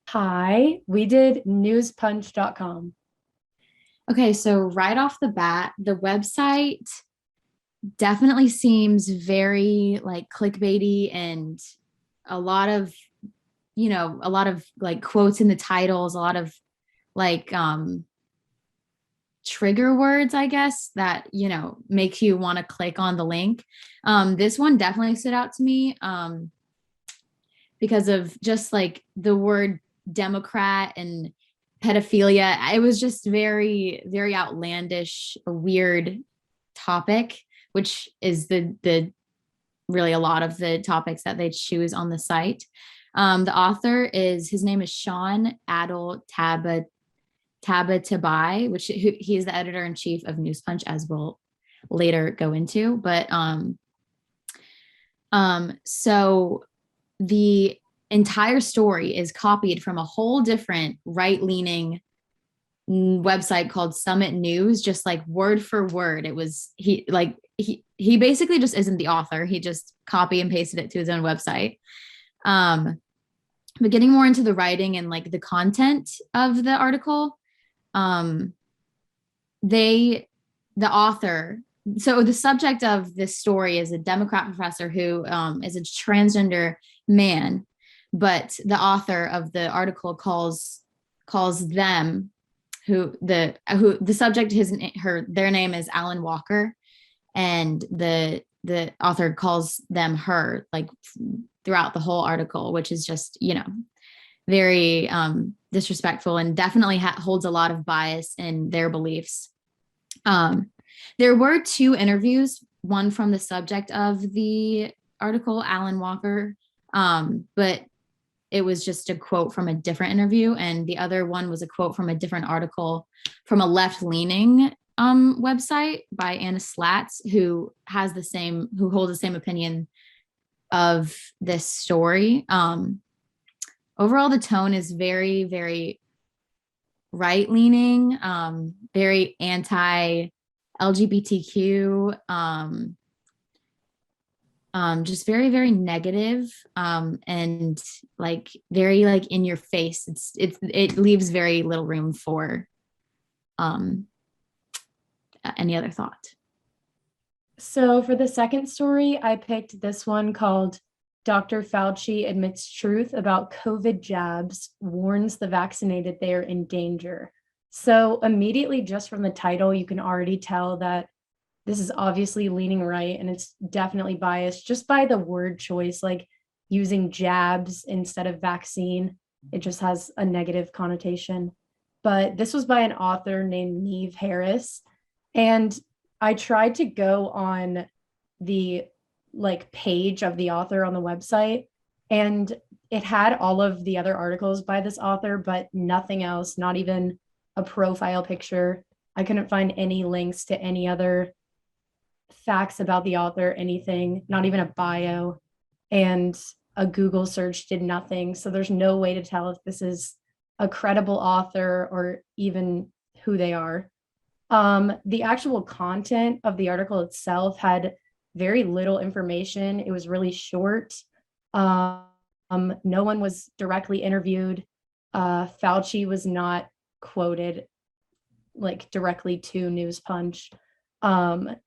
Hi, we did newspunch.com. Okay, so right off the bat, the website definitely seems very like clickbaity and a lot of, a lot of like quotes in the titles, a lot of like trigger words, I guess, that, make you want to click on the link. This one definitely stood out to me because of just like the word Democrat and pedophilia. It was just very, very outlandish, a weird topic, which is the really a lot of the topics that they choose on the site. The author is his name is Sean Adel Tabatabai, which he is the editor in chief of News Punch, as we'll later go into. So the entire story is copied from a whole different right leaning website called Summit News, just like word for word. It was he basically just isn't the author. He just copy and pasted it to his own website. Um, but getting more into the writing and like the content of the article, um, they the author. So the subject of this story is a Democrat professor who is a transgender man, but the author of the article calls them who the subject their name is Alan Walker, and the author calls them her, like throughout the whole article, which is just very disrespectful and definitely holds a lot of bias in their beliefs. um, there were two interviews, one from the subject of the article, Alan Walker, but it was just a quote from a different interview, and the other one was a quote from a different article from a left-leaning website by Anna Slatz, who holds the same opinion of this story. Overall, the tone is very, very right-leaning, very anti-LGBTQ, just very, very negative, and like very like in your face. It leaves very little room for um, any other thought. So for the second story, I picked this one called Dr. Fauci Admits Truth About COVID Jabs, Warns the Vaccinated They're in Danger. So immediately, just from the title, you can already tell that this is obviously leaning right and it's definitely biased just by the word choice, like using jabs instead of vaccine. It just has a negative connotation. But this was by an author named Neve Harris. And I tried to go on the like page of the author on the website, and it had all of the other articles by this author, but nothing else, not even a profile picture. I couldn't find any links to any other facts about the author, anything, not even a bio. And a Google search did nothing. So there's no way to tell if this is a credible author or even who they are. The actual content of the article itself had very little information. It was really short. Um, no one was directly interviewed. Fauci was not quoted like directly to News Punch.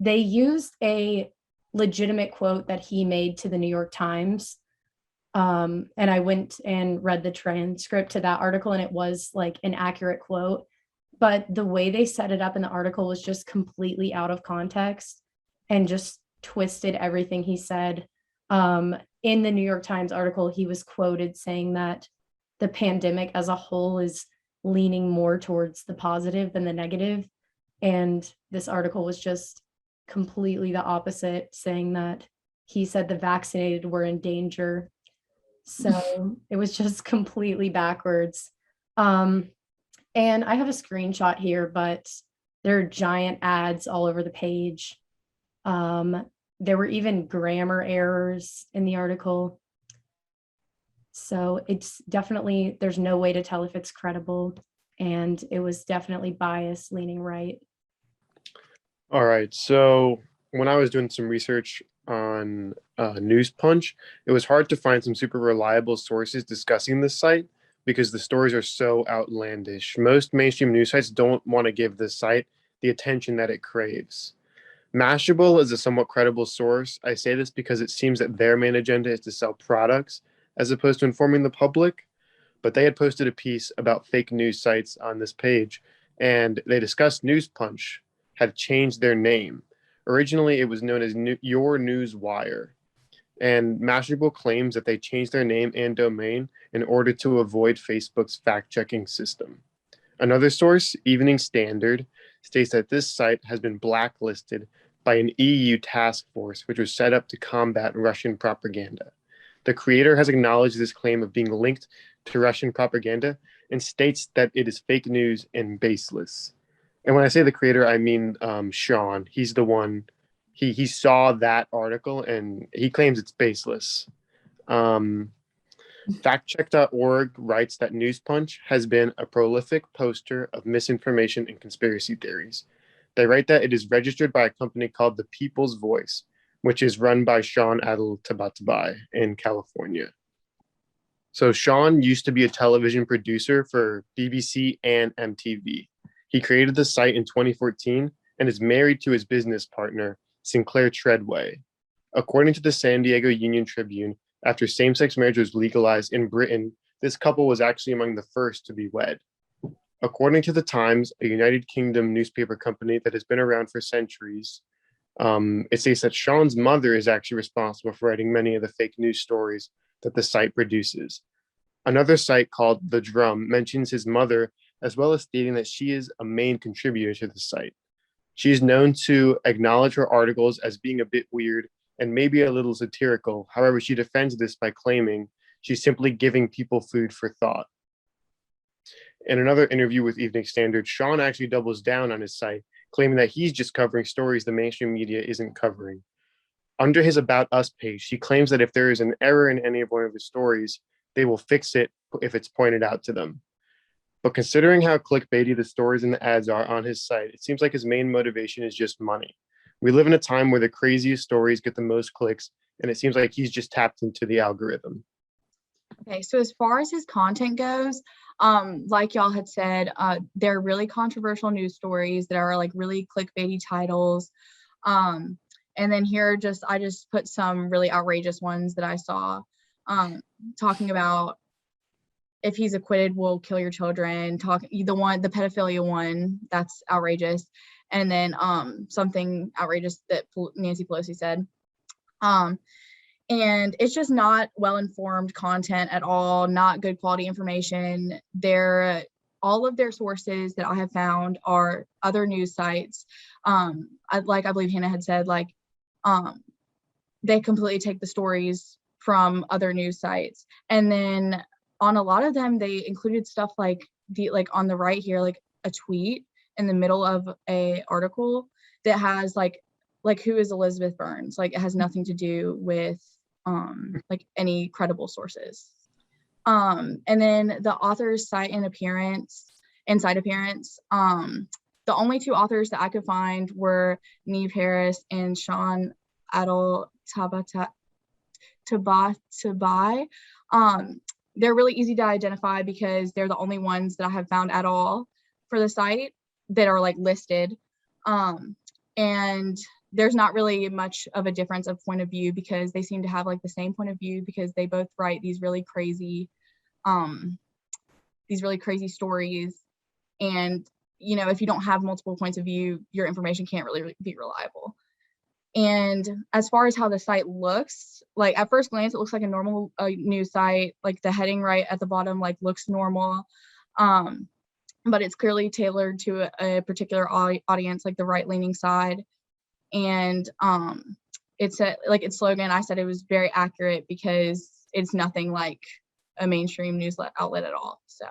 They used a legitimate quote that he made to the New York Times. And I went and read the transcript to that article, and it was like an accurate quote. But the way they set it up in the article was just completely out of context and just twisted everything he said. In the New York Times article, he was quoted saying that the pandemic as a whole is leaning more towards the positive than the negative. And this article was just completely the opposite, saying that he said the vaccinated were in danger. So it was just completely backwards. Um, and I have a screenshot here, but there are giant ads all over the page. There were even grammar errors in the article. So it's definitely, there's no way to tell if it's credible. And it was definitely biased, leaning right. All right. So when I was doing some research on News Punch, it was hard to find some super reliable sources discussing this site. because the stories are so outlandish. Most mainstream news sites don't want to give the site the attention that it craves. Mashable is a somewhat credible source. I say this because it seems that their main agenda is to sell products as opposed to informing the public. But they had posted a piece about fake news sites on this page, and they discussed News Punch had changed their name. Originally, it was known as Your News Wire, and Mashable claims that they changed their name and domain in order to avoid Facebook's fact-checking system. Another source, Evening Standard, states that this site has been blacklisted by an EU task force which was set up to combat Russian propaganda. The creator has acknowledged this claim of being linked to Russian propaganda and states that it is fake news and baseless. And when I say the creator, I mean Sean. He's the one. He saw that article and he claims it's baseless. Factcheck.org writes that News Punch has been a prolific poster of misinformation and conspiracy theories. They write that it is registered by a company called The People's Voice, which is run by Sean Adel Tabatabai in California. So Sean used to be a television producer for BBC and MTV. He created the site in 2014 and is married to his business partner, Sinclair Treadway. According to the San Diego Union Tribune, after same-sex marriage was legalized in Britain, this couple was actually among the first to be wed. According to the Times, a United Kingdom newspaper company that has been around for centuries, it states that Sean's mother is actually responsible for writing many of the fake news stories that the site produces. Another site called The Drum mentions his mother, as well as stating that she is a main contributor to the site. She is known to acknowledge her articles as being a bit weird and maybe a little satirical. However, she defends this by claiming she's simply giving people food for thought. In another interview with Evening Standard, Sean actually doubles down on his site, claiming that he's just covering stories the mainstream media isn't covering. Under his About Us page, he claims that if there is an error in any of one of his stories, they will fix it if it's pointed out to them. But considering how clickbaity the stories and the ads are on his site, it seems like his main motivation is just money. We live in a time where the craziest stories get the most clicks, and it seems like he's just tapped into the algorithm. Okay, so as far as his content goes, like y'all had said, they're really controversial news stories that are like really clickbaity titles. And then here I just put some really outrageous ones that I saw, talking about if he's acquitted, we'll kill your children. The pedophilia one, that's outrageous. And then something outrageous that Nancy Pelosi said. And it's just not well-informed content at all, not good quality information. All of their sources that I have found are other news sites. I believe Hannah had said, they completely take the stories from other news sites. And then on a lot of them, they included stuff like on the right here, like a tweet in the middle of a article that has like who is Elizabeth Burns? Like it has nothing to do with any credible sources. And then the author's site and site appearance. The only two authors that I could find were Neve Harris and Sean Adel Tabatabai. They're really easy to identify because they're the only ones that I have found at all for the site that are listed. And there's not really much of a difference of point of view because they seem to have the same point of view because they both write these really crazy stories. And, if you don't have multiple points of view, your information can't really be reliable. And as far as how the site looks, at first glance, it looks like a normal news site. The heading right at the bottom, looks normal. But it's clearly tailored to a particular audience, the right-leaning side. And its slogan, I said it was very accurate because it's nothing like a mainstream news outlet at all. So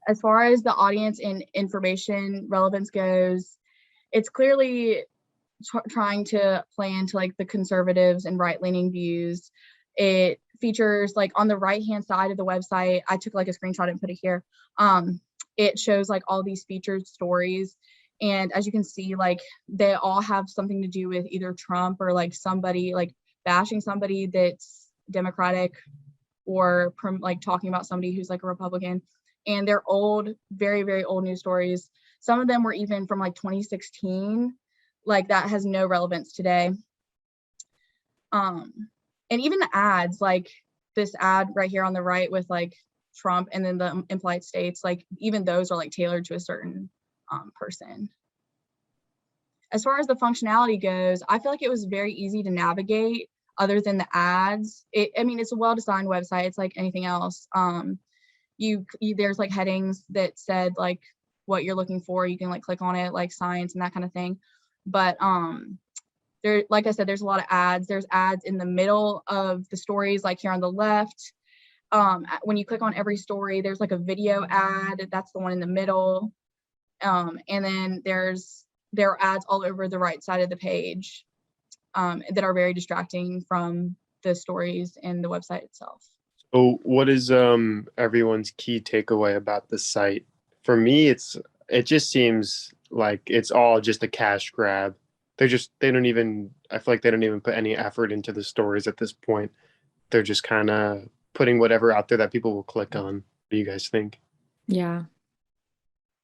as far as the audience and information relevance goes, it's clearly trying to play into the conservatives and right-leaning views. It features on the right-hand side of the website, I took a screenshot and put it here. It shows all these featured stories. And as you can see, they all have something to do with either Trump or somebody bashing somebody that's Democratic or like talking about somebody who's like a Republican. And they're old, very, very old news stories. Some of them were even from like 2016. Like that has no relevance today. And even the ads, like this ad right here on the right with like Trump and then the implied states, like even those are like tailored to a certain person. As far as the functionality goes, I feel like it was very easy to navigate other than the ads. I mean, it's a well-designed website. It's like anything else. There's like headings that said like what you're looking for. You can like click on it, like science and that kind of thing. But there, like I said, there's a lot of ads. There's ads in the middle of the stories, like here on the left. When you click on every story, there's like a video ad. That's the one in the middle. And then there are ads all over the right side of the page that are very distracting from the stories and the website itself. So what is everyone's key takeaway about the site? For me, it just seems like it's all just a cash grab. I feel like they don't even put any effort into the stories at this point. They're just kind of putting whatever out there that people will click on. What do you guys think? Yeah.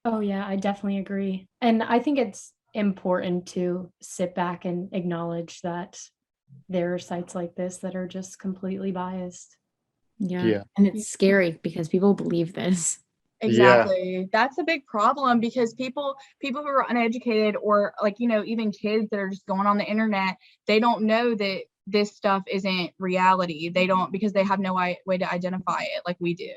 Oh, yeah, I definitely agree. And I think it's important to sit back and acknowledge that there are sites like this that are just completely biased. Yeah. And it's scary because people believe this. Exactly. Yeah. That's a big problem because people who are uneducated or like, even kids that are just going on the internet, they don't know that this stuff isn't reality. They don't, because they have no way to identify it like we do.